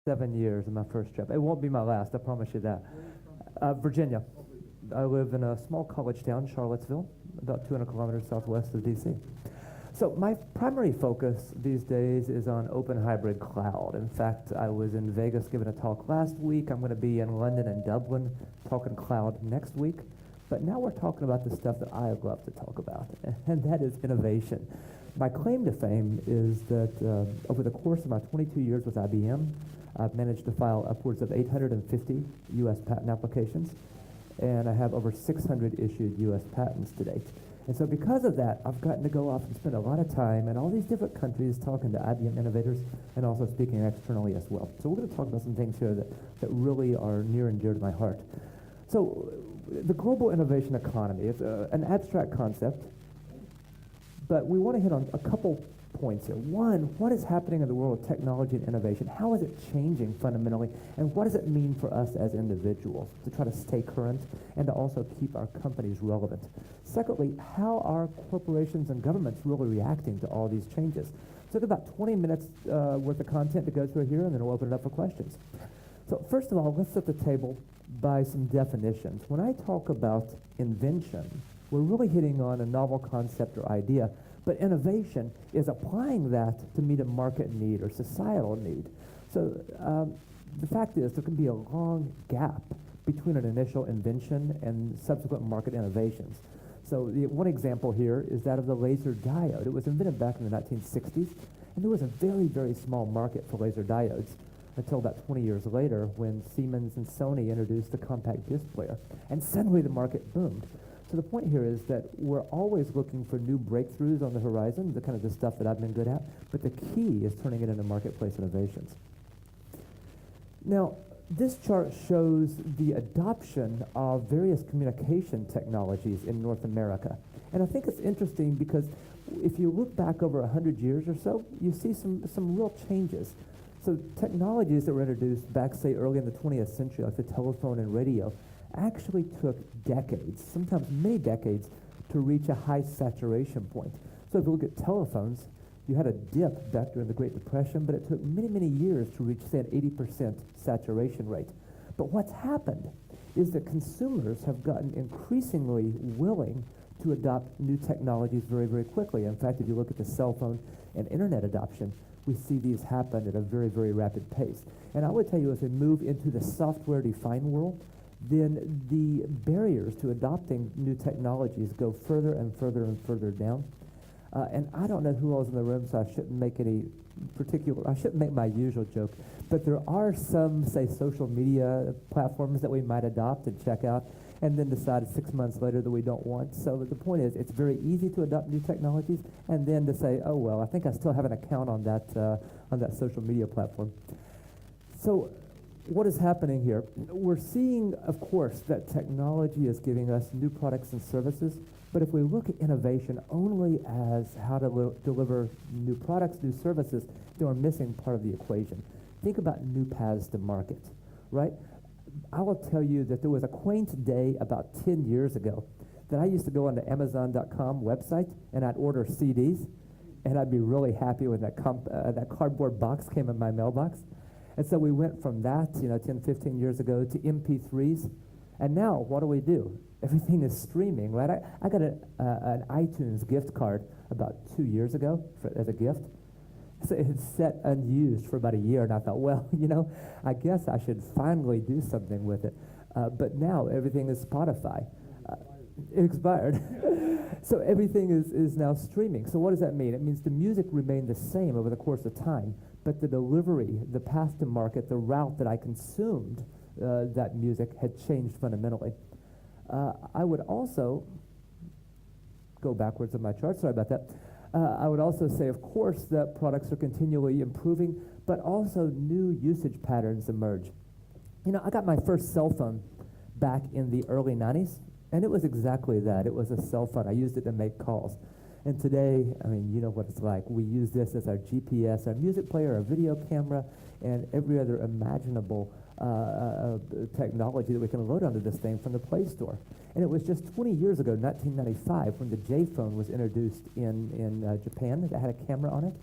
7 years in my first trip. It won't be my last, I promise you that. Virginia. I live in a small college town, Charlottesville, about 200 kilometers southwest of D.C. So my primary focus these days is on open hybrid cloud. In fact, I was in Vegas giving a talk last week. I'm going to be in London and Dublin talking cloud next week. But now we're talking about the stuff that I love to talk about, and that is innovation. My claim to fame is that over the course of my 22 years with IBM, I've managed to file upwards of 850 U.S. patent applications, and I have over 600 issued U.S. patents to date. And so because of that, I've gotten to go off and spend a lot of time in all these different countries talking to IBM innovators and also speaking externally as well. So we're going to talk about some things here that really are near and dear to my heart. So the global innovation economy is an abstract concept, but we want to hit on a couple points here. One, what is happening in the world of technology and innovation? How is it changing fundamentally? And what does it mean for us as individuals to try to stay current and to also keep our companies relevant? Secondly, how are corporations and governments really reacting to all these changes? So about 20 minutes worth of content to go through here, and then we'll open it up for questions. So first of all, let's set the table by some definitions. When I talk about invention, we're really hitting on a novel concept or idea, but innovation is applying that to meet a market need or societal need. So the fact is there can be a long gap between an initial invention and subsequent market innovations. So one example here is that of the laser diode. It was invented back in the 1960s, and there was a very, very small market for laser diodes until about 20 years later when Siemens and Sony introduced the compact disc player, and suddenly the market boomed. So the point here is that we're always looking for new breakthroughs on the horizon, the kind of the stuff that I've been good at, but the key is turning it into marketplace innovations. Now, this chart shows the adoption of various communication technologies in North America. And I think it's interesting because if you look back over 100 years or so, you see some real changes. So technologies that were introduced back, say, early in the 20th century, like the telephone and radio, actually took decades, sometimes many decades, to reach a high saturation point. So if you look at telephones, you had a dip back during the Great Depression, but it took many, many years to reach, say, an 80% saturation rate. But what's happened is that consumers have gotten increasingly willing to adopt new technologies very, very quickly. In fact, if you look at the cell phone and internet adoption, we see these happen at a very, very rapid pace. And I would tell you, as we move into the software-defined world, then the barriers to adopting new technologies go further and further and further down. And I don't know who else in the room, so I shouldn't make I shouldn't make my usual joke, but there are some, say, social media platforms that we might adopt and check out, and then decide 6 months later that we don't want. So the point is, it's very easy to adopt new technologies, and then to say, oh, well, I think I still have an account on that social media platform. So what is happening here? We're seeing, of course, that technology is giving us new products and services, but if we look at innovation only as how to deliver new products, new services, then we're missing part of the equation. Think about new paths to market, right? I will tell you that there was a quaint day about 10 years ago that I used to go on the Amazon.com website and I'd order CDs, and I'd be really happy when that cardboard box came in my mailbox. And so we went from that, 10, 15 years ago to MP3s. And now, what do? Everything is streaming, right? I got an iTunes gift card about 2 years ago as a gift. So it's set unused for about a year, and I thought, well, I guess I should finally do something with it. But now everything is Spotify. It expired. So everything is now streaming. So what does that mean? It means the music remained the same over the course of time, but the delivery, the path to market, the route that I consumed that music had changed fundamentally. I would also go backwards on my chart. Sorry about that. I would also say, of course, that products are continually improving, but also new usage patterns emerge. I got my first cell phone back in the early 90s, and it was exactly that. It was a cell phone. I used it to make calls. And today, you know what it's like. We use this as our GPS, our music player, our video camera, and every other imaginable technology that we can load onto this thing from the Play Store. And it was just 20 years ago, 1995, when the J phone was introduced in Japan that had a camera on it.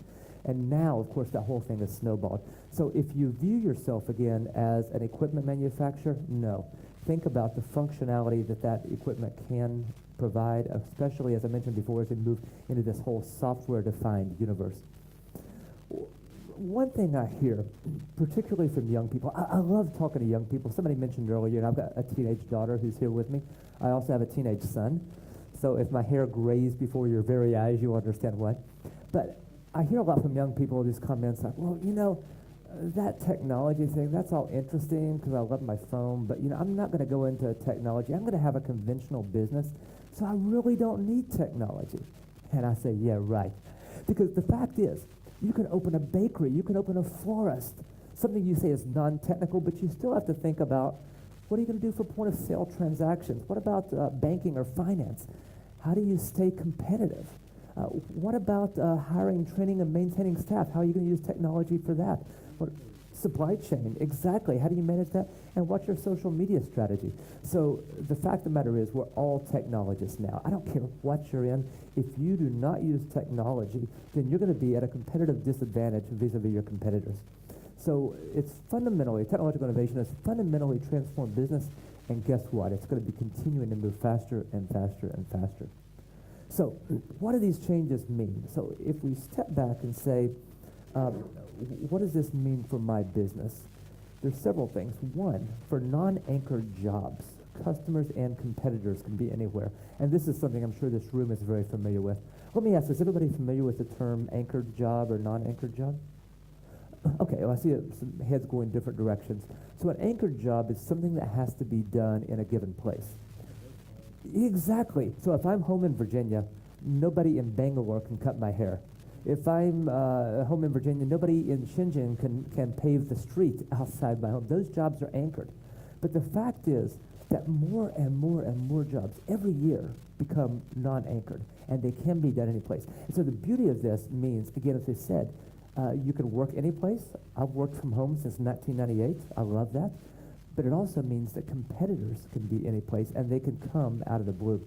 And now, of course, that whole thing is snowballed. So if you view yourself again as an equipment manufacturer, no. Think about the functionality that that equipment can provide, especially, as I mentioned before, as we move into this whole software-defined universe. One thing I hear, particularly from young people, I love talking to young people. Somebody mentioned earlier, and I've got a teenage daughter who's here with me. I also have a teenage son. So if my hair grays before your very eyes, you'll understand why. But I hear a lot from young people these comments like, well, you know, that technology thing, that's all interesting because I love my phone, but you know, I'm not going to go into technology. I'm going to have a conventional business, so I really don't need technology. And I say, yeah, right. Because the fact is, you can open a bakery, you can open a florist, something you say is non-technical, but you still have to think about, what are you going to do for point-of-sale transactions? What about banking or finance? How do you stay competitive? What about hiring, training, and maintaining staff? How are you going to use technology for that? Supply chain, exactly. How do you manage that? And what's your social media strategy? So the fact of the matter is, we're all technologists now. I don't care what you're in. If you do not use technology, then you're going to be at a competitive disadvantage vis-a-vis your competitors. So it's fundamentally, technological innovation has fundamentally transformed business, and guess what? It's going to be continuing to move faster and faster and faster. So what do these changes mean? So if we step back and say, what does this mean for my business? There's several things. One, for non-anchored jobs, customers and competitors can be anywhere. And this is something I'm sure this room is very familiar with. Let me ask, is everybody familiar with the term anchored job or non-anchored job? Okay, well, I see some heads going different directions. So an anchored job is something that has to be done in a given place. Exactly. So if I'm home in Virginia, nobody in Bangalore can cut my hair. If I'm home in Virginia, nobody in Shenzhen can pave the street outside my home. Those jobs are anchored. But the fact is that more and more and more jobs every year become non-anchored, and they can be done any place. And so the beauty of this means, again, as I said, you can work any place. I've worked from home since 1998. I love that. But it also means that competitors can be any place, and they can come out of the blue.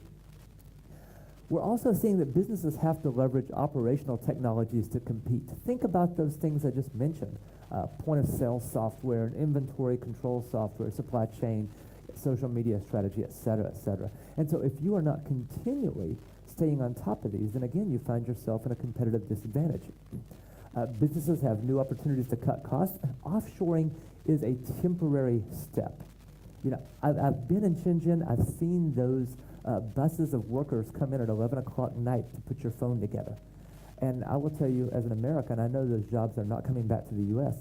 We're also seeing that businesses have to leverage operational technologies to compete. Think about those things I just mentioned. Point-of-sale software, and inventory control software, supply chain, social media strategy, et cetera, et cetera. And so if you are not continually staying on top of these, then again, you find yourself in a competitive disadvantage. Businesses have new opportunities to cut costs. Offshoring is a temporary step. You know, I've been in Shenzhen. I've seen those buses of workers come in at 11 o'clock at night to put your phone together. And I will tell you, as an American, I know those jobs are not coming back to the U.S.,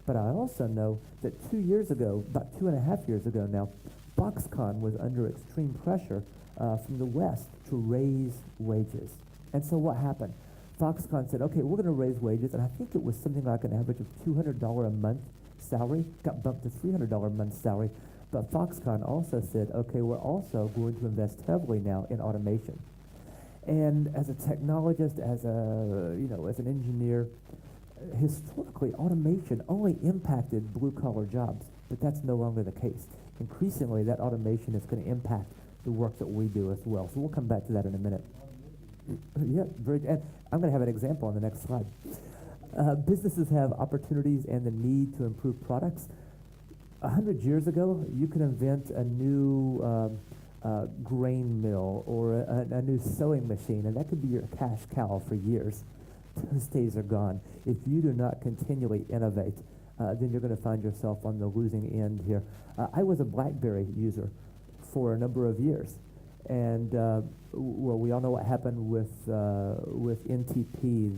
but I also know that 2 years ago, about 2.5 years ago now, Foxconn was under extreme pressure from the West to raise wages. And so what happened? Foxconn said, okay, we're going to raise wages, and I think it was something like an average of $200 a month salary, got bumped to $300 a month salary. But Foxconn also said, okay, we're also going to invest heavily now in automation. And as a technologist, as an engineer, historically, automation only impacted blue-collar jobs, but that's no longer the case. Increasingly, that automation is going to impact the work that we do as well. So we'll come back to that in a minute. Yeah, and I'm going to have an example on the next slide. Businesses have opportunities and the need to improve products. 100 years ago, you could invent a new grain mill or a new sewing machine, and that could be your cash cow for years. Those days are gone. If you do not continually innovate, then you're going to find yourself on the losing end here. I was a BlackBerry user for a number of years, and well, we all know what happened with NTP,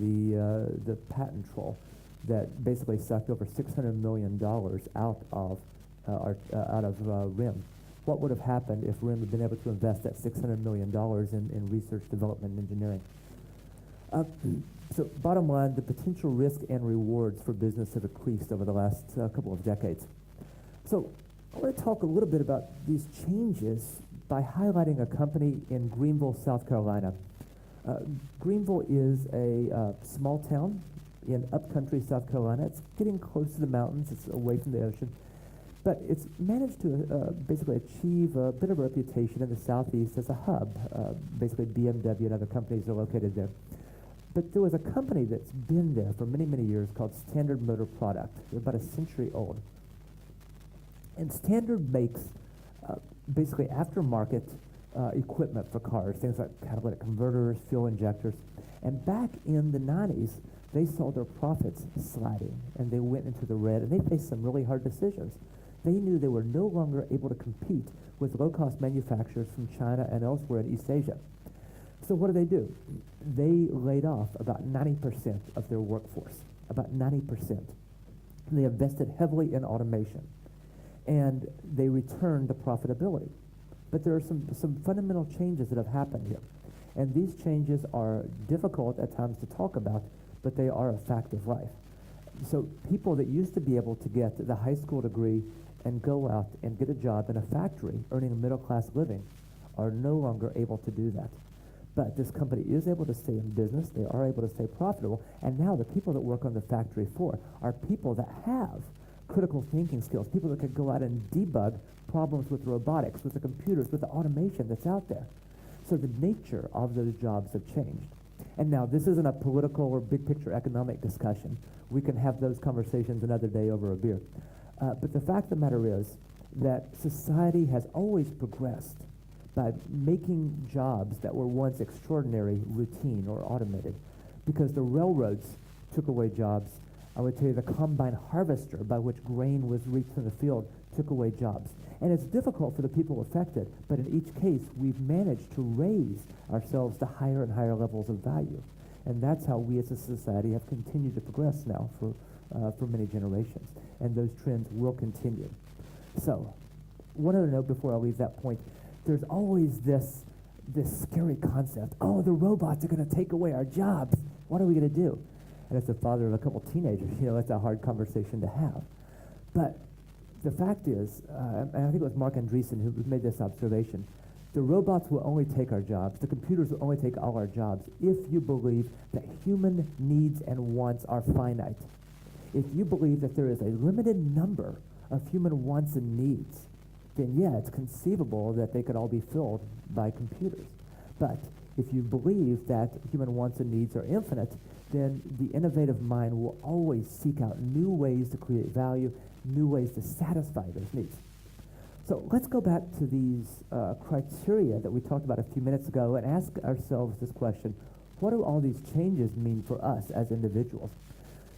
the patent troll, that basically sucked over $600 million out of RIM. What would have happened if RIM had been able to invest that $600 million in research, development, and engineering? So bottom line, the potential risk and rewards for business have increased over the last couple of decades. So I want to talk a little bit about these changes by highlighting a company in Greenville, South Carolina. Greenville is a small town in upcountry South Carolina. It's getting close to the mountains. It's away from the ocean. But it's managed to basically achieve a bit of a reputation in the southeast as a hub. Basically, BMW and other companies are located there. But there was a company that's been there for many, many years called Standard Motor Product. They're about a century old. And Standard makes basically aftermarket equipment for cars, things like catalytic converters, fuel injectors. And back in the 90s, they saw their profits sliding, and they went into the red, and they faced some really hard decisions. They knew they were no longer able to compete with low-cost manufacturers from China and elsewhere in East Asia. So what do? They laid off about 90% of their workforce, about 90%. And they invested heavily in automation, and they returned to profitability. But there are some fundamental changes that have happened here. And these changes are difficult at times to talk about, but they are a fact of life. So people that used to be able to get the high school degree and go out and get a job in a factory earning a middle-class living are no longer able to do that. But this company is able to stay in business, they are able to stay profitable, and now the people that work on the factory floor are people that have critical thinking skills, people that could go out and debug problems with robotics, with the computers, with the automation that's out there. So the nature of those jobs have changed. And now, this isn't a political or big picture economic discussion. We can have those conversations another day over a beer. But the fact of the matter is that society has always progressed by making jobs that were once extraordinary routine or automated. Because the railroads took away jobs. I would tell you the combine harvester by which grain was reached in the field took away jobs. And it's difficult for the people affected, but in each case, we've managed to raise ourselves to higher and higher levels of value. And that's how we as a society have continued to progress now for many generations. And those trends will continue. So, one other note before I leave that point, there's always this scary concept, oh, the robots are going to take away our jobs. What are we going to do? And as the father of a couple teenagers, it's a hard conversation to have. But the fact is, and I think it was Mark Andreessen who made this observation, the robots will only take our jobs, the computers will only take all our jobs if you believe that human needs and wants are finite. If you believe that there is a limited number of human wants and needs, then yeah, it's conceivable that they could all be filled by computers. But if you believe that human wants and needs are infinite, then the innovative mind will always seek out new ways to create value, new ways to satisfy those needs. So let's go back to these criteria that we talked about a few minutes ago and ask ourselves this question: what do all these changes mean for us as individuals?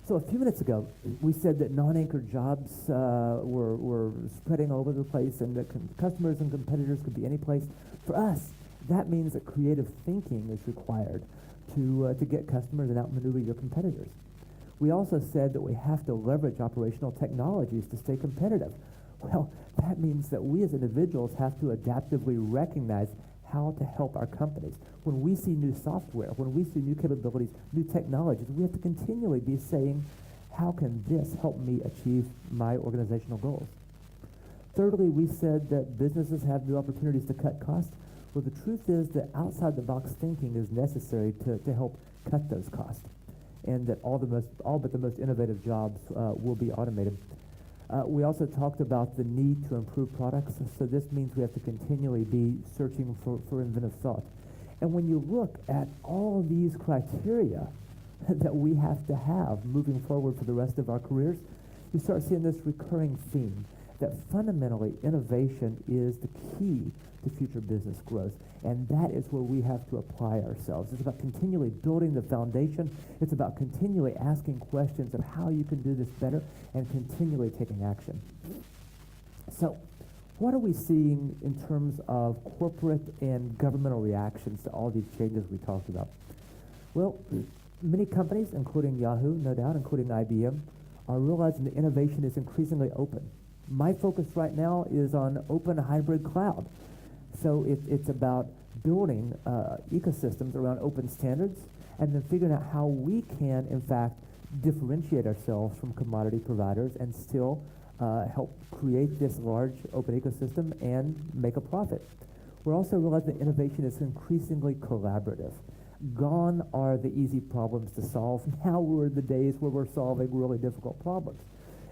So a few minutes ago, we said that non-anchored jobs were spreading all over the place, and that customers and competitors could be any place. For us, that means that creative thinking is required to get customers and outmaneuver your competitors. We also said that we have to leverage operational technologies to stay competitive. Well, that means that we as individuals have to adaptively recognize how to help our companies. When we see new software, when we see new capabilities, new technologies, we have to continually be saying, how can this help me achieve my organizational goals? Thirdly, we said that businesses have new opportunities to cut costs. Well, the truth is that outside-the-box thinking is necessary to help cut those costs, and that all but the most innovative jobs will be automated. We also talked about the need to improve products, so this means we have to continually be searching for inventive thought. And when you look at all these criteria that we have to have moving forward for the rest of our careers, you start seeing this recurring theme that fundamentally innovation is the key to future business growth. And that is where we have to apply ourselves. It's about continually building the foundation. It's about continually asking questions of how you can do this better and continually taking action. So, what are we seeing in terms of corporate and governmental reactions to all these changes we talked about? Well, many companies, including Yahoo, no doubt, including IBM, are realizing that innovation is increasingly open. My focus right now is on open hybrid cloud. So it's about building ecosystems around open standards and then figuring out how we can, in fact, differentiate ourselves from commodity providers and still help create this large open ecosystem and make a profit. We're also realizing that innovation is increasingly collaborative. Gone are the easy problems to solve. Now we're in the days where we're solving really difficult problems.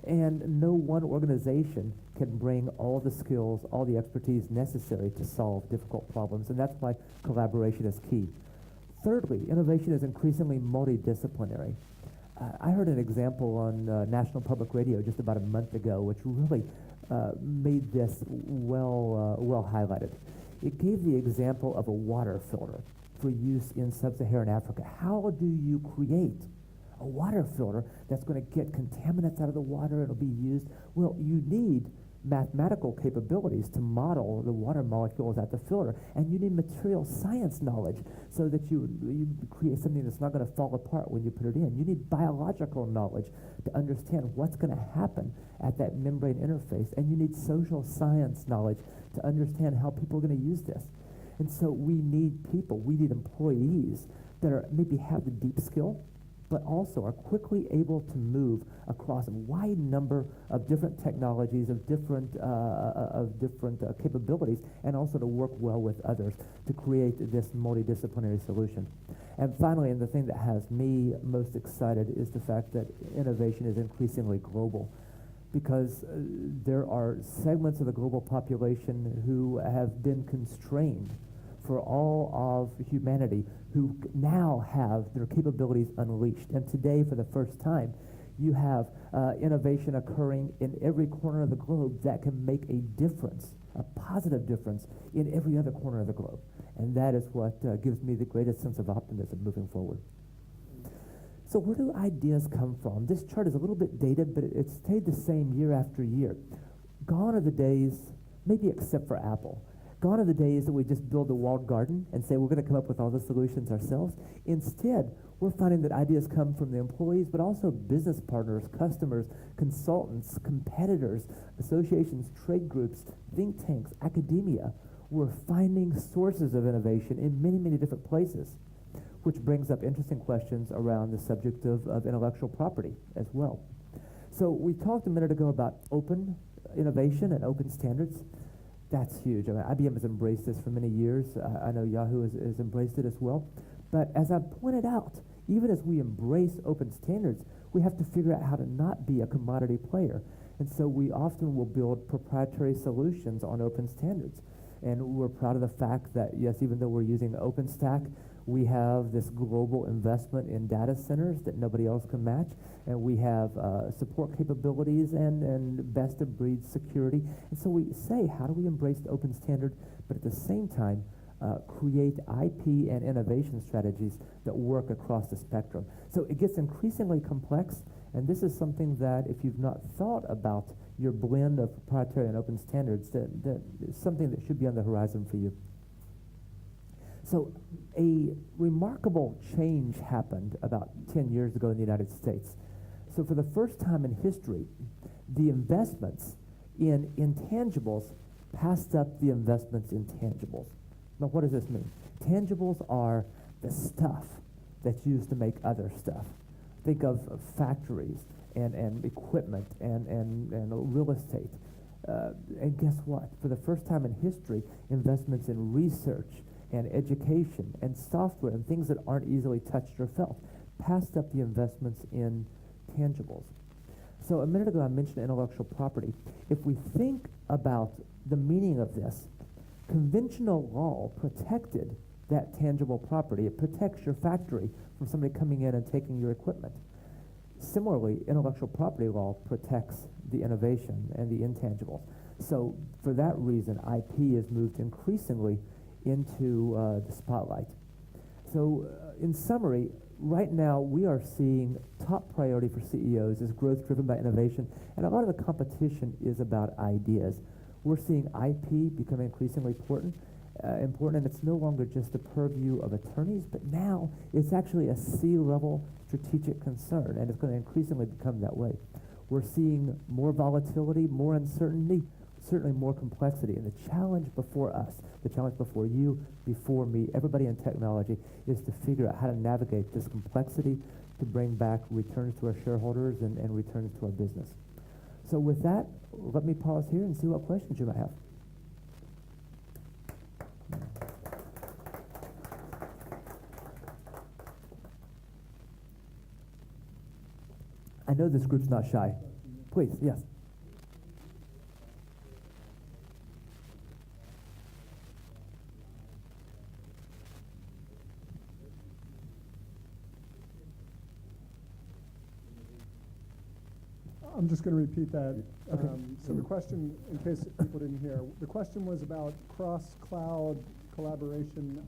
And no one organization can bring all the skills, all the expertise necessary to solve difficult problems, and that's why collaboration is key. Thirdly, innovation is increasingly multidisciplinary. I heard an example on National Public Radio just about a month ago, which really made this well highlighted. It gave the example of a water filter for use in sub-Saharan Africa. How do you create a water filter that's going to get contaminants out of the water? It'll be used. Well, you need mathematical capabilities to model the water molecules at the filter, and you need material science knowledge so that you create something that's not going to fall apart when you put it in. You need biological knowledge to understand what's going to happen at that membrane interface, and you need social science knowledge to understand how people are going to use this. And so we need people, we need employees that are maybe have the deep skill, but also are quickly able to move across a wide number of different technologies, of different capabilities, and also to work well with others to create this multidisciplinary solution. And finally, and the thing that has me most excited is the fact that innovation is increasingly global, because there are segments of the global population who have been constrained for all of humanity, who now have their capabilities unleashed. And today, for the first time, you have innovation occurring in every corner of the globe that can make a difference, a positive difference, in every other corner of the globe. And that is what gives me the greatest sense of optimism moving forward. So where do ideas come from? This chart is a little bit dated, but it's stayed the same year after year. Gone are the days, maybe except for Apple, gone are the days that we just build a walled garden and say we're going to come up with all the solutions ourselves. Instead, we're finding that ideas come from the employees, but also business partners, customers, consultants, competitors, associations, trade groups, think tanks, academia. We're finding sources of innovation in many, many different places, which brings up interesting questions around the subject of intellectual property as well. So we talked a minute ago about open innovation and open standards. That's huge. I mean, IBM has embraced this for many years. I know Yahoo has embraced it as well. But as I pointed out, even as we embrace open standards, we have to figure out how to not be a commodity player. And so we often will build proprietary solutions on open standards. And we're proud of the fact that, yes, even though we're using OpenStack, we have this global investment in data centers that nobody else can match, and we have support capabilities and best-of-breed security. And so we say, how do we embrace the open standard, but at the same time create IP and innovation strategies that work across the spectrum? So it gets increasingly complex, and this is something that if you've not thought about your blend of proprietary and open standards, that is something that should be on the horizon for you. So a remarkable change happened about 10 years ago in the United States. So for the first time in history, the investments in intangibles passed up the investments in tangibles. Now, what does this mean? Tangibles are the stuff that's used to make other stuff. Think of factories and equipment and real estate. And guess what? For the first time in history, investments in research and education and software and things that aren't easily touched or felt passed up the investments in tangibles. So a minute ago I mentioned intellectual property. If we think about the meaning of this, conventional law protected that tangible property. It protects your factory from somebody coming in and taking your equipment. Similarly, intellectual property law protects the innovation and the intangibles. So for that reason, IP has moved increasingly into the spotlight. So in summary, right now we are seeing top priority for CEOs is growth driven by innovation, and a lot of the competition is about ideas. We're seeing IP become increasingly important, and it's no longer just the purview of attorneys, but now it's actually a C-level strategic concern, and it's going to increasingly become that way. We're seeing more volatility, more uncertainty, certainly more complexity, and the challenge before us, the challenge before you, before me, everybody in technology, is to figure out how to navigate this complexity to bring back returns to our shareholders and returns to our business. So with that, let me pause here and see what questions you might have. I know this group's not shy. Please, yes. I'm just going to repeat that. Okay. So the question, in case people didn't hear, the question was about cross-cloud collaboration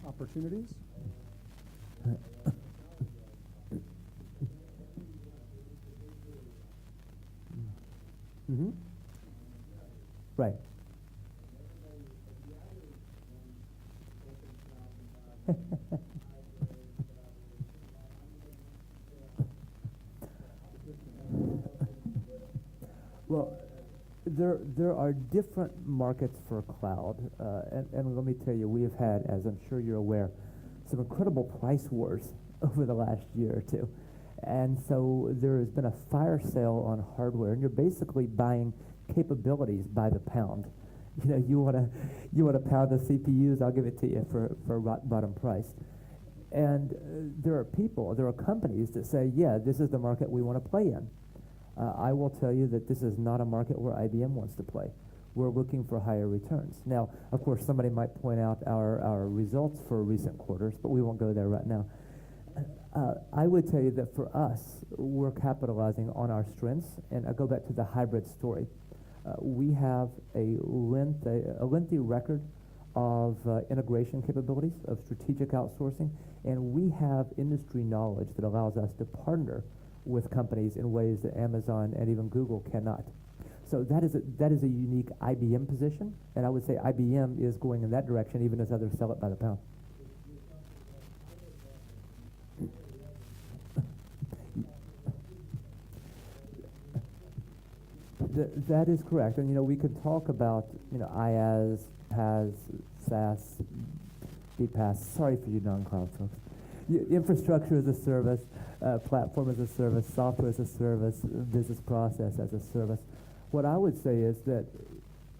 opportunities. Mm-hmm. Right. Well, there are different markets for cloud, and let me tell you, we have had, as I'm sure you're aware, some incredible price wars over the last year or two. And so there has been a fire sale on hardware, and you're basically buying capabilities by the pound. You know, you want a pound of CPUs, I'll give it to you for a rock bottom price. And there are companies that say, yeah, this is the market we want to play in. I will tell you that this is not a market where IBM wants to play. We're looking for higher returns. Now, of course, somebody might point out our results for recent quarters, but we won't go there right now. I would tell you that for us, we're capitalizing on our strengths, and I go back to the hybrid story. We have a lengthy record of integration capabilities, of strategic outsourcing, and we have industry knowledge that allows us to partner with companies in ways that Amazon and even Google cannot. So that is a unique IBM position, and I would say IBM is going in that direction even as others sell it by the pound. That is correct, and we could talk about IaaS, PaaS, SaaS, BPaaS. Sorry for you non-cloud folks. Infrastructure as a service, platform as a service, software as a service, business process as a service. What I would say is that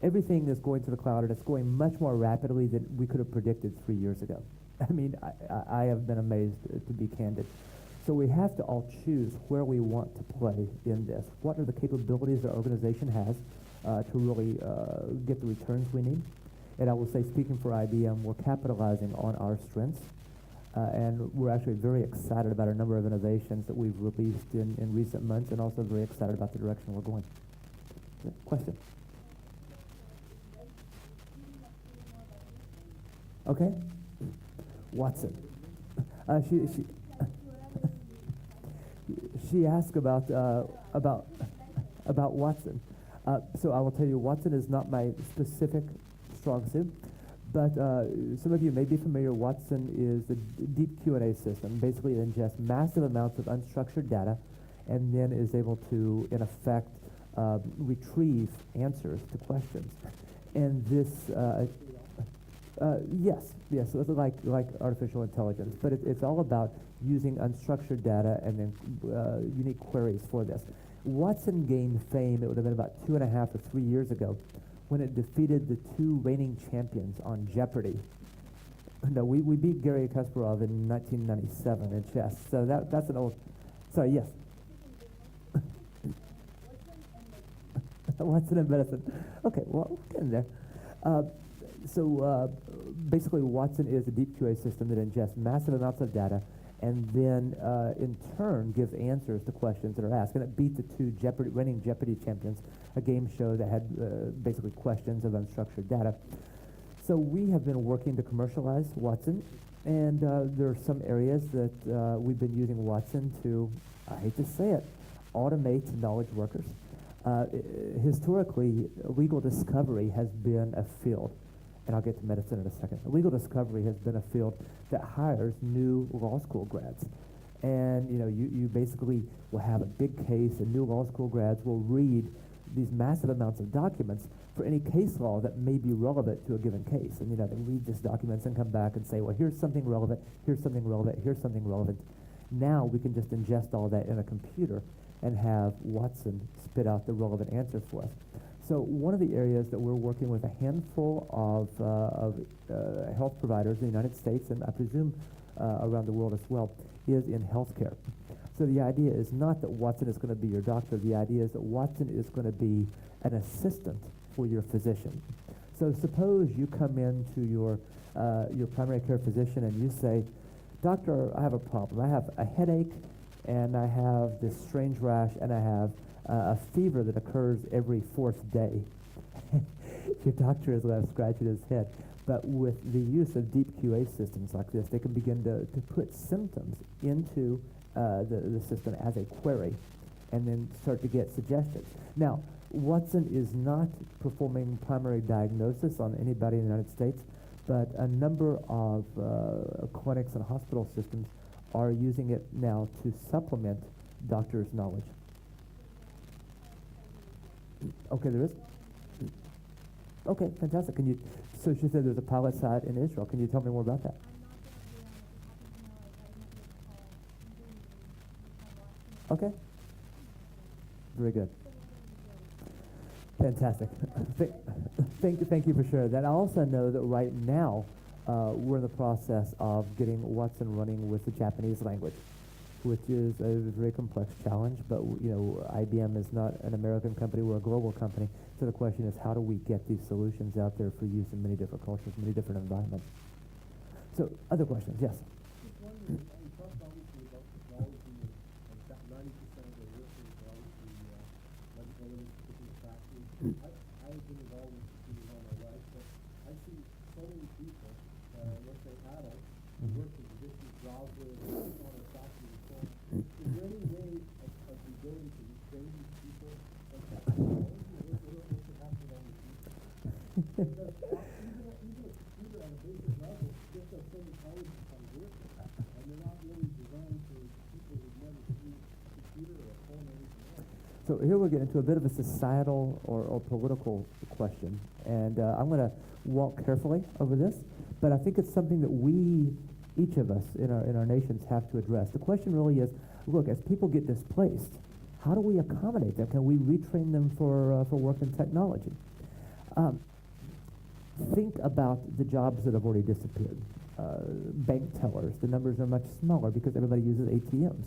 everything is going to the cloud, and it's going much more rapidly than we could have predicted 3 years ago. I mean, I have been amazed, to be candid. So we have to all choose where we want to play in this. What are the capabilities our organization has to really get the returns we need? And I will say, speaking for IBM, we're capitalizing on our strengths. And we're actually very excited about a number of innovations that we've released in recent months, and also very excited about the direction we're going. Yeah, question? Okay. Watson. She asked about Watson. So I will tell you, Watson is not my specific strong suit. But some of you may be familiar, Watson is a deep Q&A system. Basically, it ingests massive amounts of unstructured data and then is able to, in effect, retrieve answers to questions. And this, yes, so it's like artificial intelligence. But it's all about using unstructured data and then unique queries for this. Watson gained fame, it would have been about 2.5 or 3 years ago, when it defeated the 2 reigning champions on Jeopardy. No, we beat Garry Kasparov in 1997 in chess. So that's an old. Sorry, yes. Watson and medicine. Okay, well, we're getting there. So basically, Watson is a deep QA system that ingests massive amounts of data and then in turn gives answers to questions that are asked. And it beat the 2 reigning Jeopardy champions, a game show that had basically questions of unstructured data. So we have been working to commercialize Watson, and there are some areas that we've been using Watson to, I hate to say it, automate knowledge workers. Historically, legal discovery has been a field, and I'll get to medicine in a second. Legal discovery has been a field that hires new law school grads. And you basically will have a big case, and new law school grads will read these massive amounts of documents for any case law that may be relevant to a given case. And they read these documents and come back and say, well, here's something relevant, here's something relevant, here's something relevant. Now we can just ingest all that in a computer and have Watson spit out the relevant answers for us. So one of the areas that we're working with a handful of health providers in the United States, and I presume around the world as well, is in healthcare. So the idea is not that Watson is going to be your doctor. The idea is that Watson is going to be an assistant for your physician. So suppose you come into your primary care physician and you say, Doctor, I have a problem. I have a headache, and I have this strange rash, and I have a fever that occurs every fourth day. Your doctor is left scratching his head. But with the use of deep QA systems like this, they can begin to put symptoms into the system as a query and then start to get suggestions. Now, Watson is not performing primary diagnosis on anybody in the United States, but a number of clinics and hospital systems are using it now to supplement doctors' knowledge. Okay, there is? Okay, fantastic. Can you, so she said there's a pilot site in Israel. Can you tell me more about that? Okay. Very good. Fantastic. Thank you for sharing that. I also know that right now we're in the process of getting Watson running with the Japanese language, which is a very complex challenge. But you know, IBM is not an American company; we're a global company. So the question is, how do we get these solutions out there for use in many different cultures, many different environments? So, other questions? Yes. Just wondering, you talked obviously about technology, and that 90% of the workers are obviously like particular factories. I've been involved in computers all my life, but I see so many people, let's say adults, who work in positions, jobs where they're on a factory and so on. Is there any way of beginning to retrain these people on technology? What should happen on the future? Because even a computer on a basic level just has so many powers to come work with, and they're not really designed for people who've never seen a computer or a phone or anything else. So here we're getting into a bit of a societal or political question, and I'm going to walk carefully over this, but I think it's something that we, each of us in our nations, have to address. The question really is, look, as people get displaced, how do we accommodate them? Can we retrain them for work in technology? Think about the jobs that have already disappeared. Bank tellers, the numbers are much smaller because everybody uses ATMs.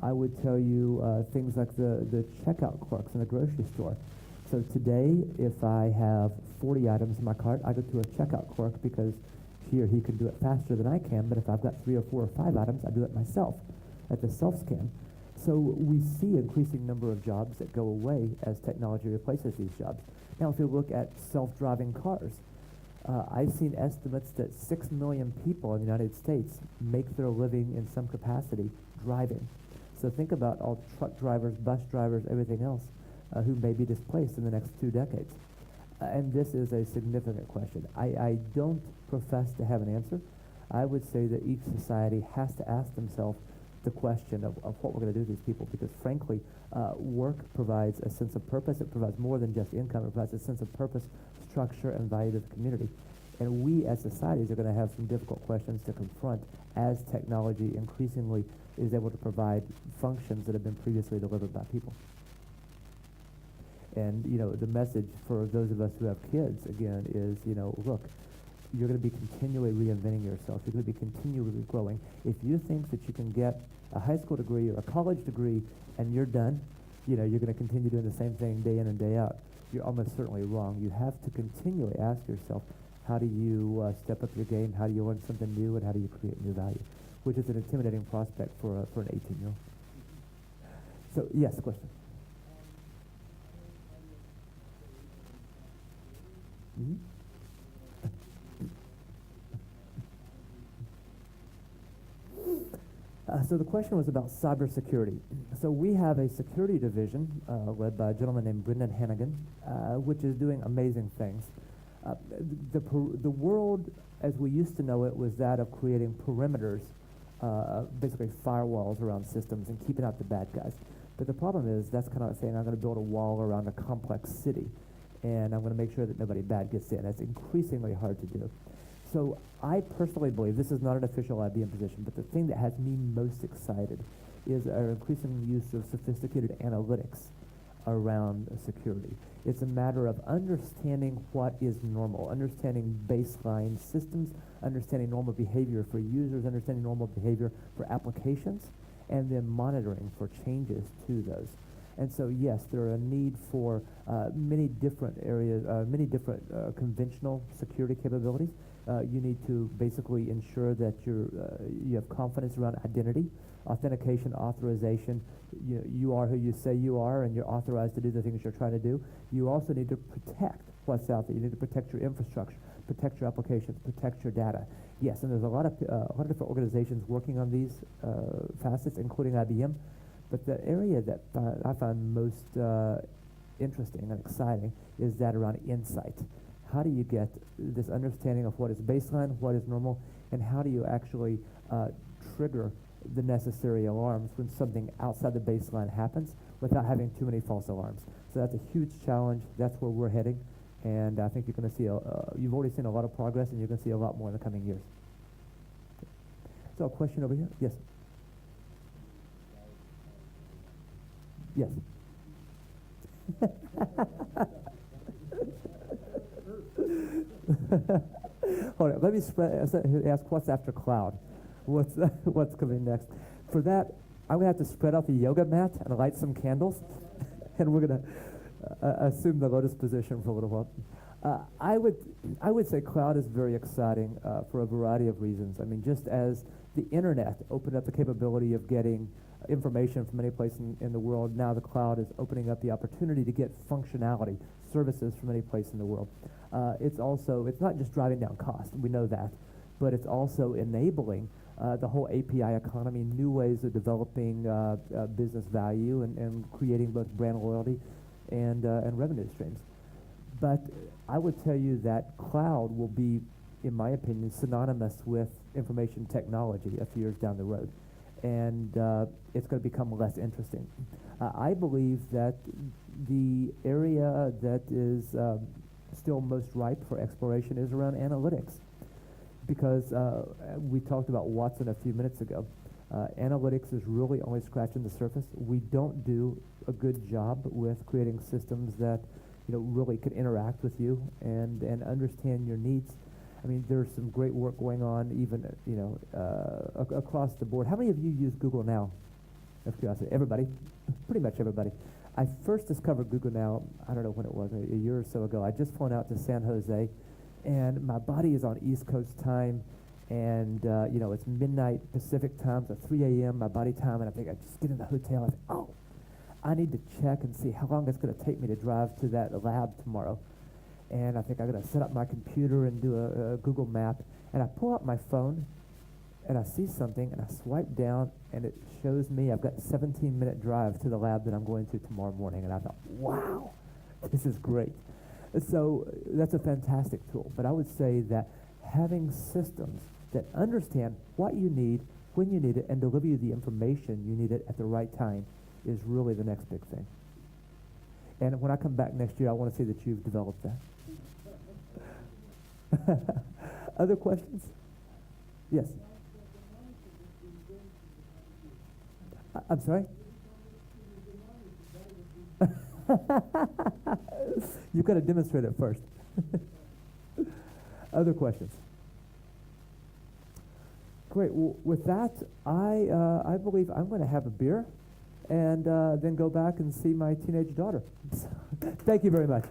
I would tell you things like the checkout clerks in a grocery store. So today, if I have 40 items in my cart, I go to a checkout clerk because she or he can do it faster than I can, but if I've got 3 or 4 or 5 items, I do it myself at the self-scan. So we see increasing number of jobs that go away as technology replaces these jobs. Now, if you look at self-driving cars, I've seen estimates that 6 million people in the United States make their living in some capacity driving. So think about all truck drivers, bus drivers, everything else who may be displaced in the next 2 decades. And this is a significant question. I don't profess to have an answer. I would say that each society has to ask themselves the question of what we're going to do with these people, because frankly, work provides a sense of purpose. It provides more than just income. It provides a sense of purpose, structure, and value to the community. And we as societies are going to have some difficult questions to confront as technology increasingly is able to provide functions that have been previously delivered by people. And, you know, the message for those of us who have kids, again, is, you know, look, you're going to be continually reinventing yourself. You're going to be continually growing. If you think that you can get a high school degree or a college degree and you're done, you know, you're going to continue doing the same thing day in and day out, you're almost certainly wrong. You have to continually ask yourself, how do you step up your game? How do you learn something new? And how do you create new value? Which is an intimidating prospect for an 18-year-old. So, yes, question. Mm-hmm. So the question was about cybersecurity. So we have a security division led by a gentleman named Brendan Hannigan, which is doing amazing things. The world, as we used to know it, was that of creating perimeters, basically firewalls around systems and keeping out the bad guys. But the problem is that's kind of like saying I'm going to build a wall around a complex city, and I'm going to make sure that nobody bad gets in. That's increasingly hard to do. So I personally believe, this is not an official IBM position, but the thing that has me most excited is our increasing use of sophisticated analytics around security. It's a matter of understanding what is normal, understanding baseline systems, understanding normal behavior for users, understanding normal behavior for applications, and then monitoring for changes to those. And so, yes, there are a need for many different areas, many different conventional security capabilities. You need to basically ensure that you have confidence around identity, authentication, authorization. You are who you say you are, and you're authorized to do the things you're trying to do. You also need to protect what's out there. You need to protect your infrastructure, protect your applications, protect your data. Yes, and there's a lot of different organizations working on these facets, including IBM. But the area that I find most interesting and exciting is that around insight. How do you get this understanding of what is baseline, what is normal, and how do you actually trigger the necessary alarms when something outside the baseline happens without having too many false alarms? So that's a huge challenge. That's where we're heading, and I think you're going to see you've already seen a lot of progress, and you're going to see a lot more in the coming years. So a question over here? Yes. Yes. Hold on, let me ask what's after cloud? What's coming next? For that, I'm going to have to spread out the yoga mat and light some candles, and we're going to assume the lotus position for a little while. I would say cloud is very exciting for a variety of reasons. I mean, just as the internet opened up the capability of getting information from any place in the world, now the cloud is opening up the opportunity to get functionality, services from any place in the world. It's not just driving down cost, we know that, but it's also enabling the whole API economy, new ways of developing business value and creating both brand loyalty and revenue streams. But I would tell you that cloud will be, in my opinion, synonymous with information technology a few years down the road. And it's going to become less interesting. I believe that the area that is still most ripe for exploration is around analytics. Because we talked about Watson a few minutes ago. Analytics is really only scratching the surface. We don't do a good job with creating systems that really can interact with you and understand your needs. I mean, there's some great work going on even across the board. How many of you use Google Now? Of curiosity, everybody, pretty much everybody. I first discovered Google Now, I don't know when it was, a year or so ago. I just flown out to San Jose, and my body is on East Coast time, and it's midnight Pacific time, so 3 a.m. my body time, and I think I just get in the hotel, and I think, I need to check and see how long it's going to take me to drive to that lab tomorrow. And I think I'm going to set up my computer and do a Google map, and I pull out my phone, and I see something, and I swipe down, and it shows me I've got a 17-minute drive to the lab that I'm going to tomorrow morning, and I thought, wow, this is great. So that's a fantastic tool, but I would say that having systems that understand what you need, when you need it, and deliver you the information you need it at the right time is really the next big thing. And when I come back next year, I want to see that you've developed that. Other questions? Yes. I'm sorry? You've got to demonstrate it first. Other questions? Great. Well, with that, I believe I'm going to have a beer and then go back and see my teenage daughter. Thank you very much.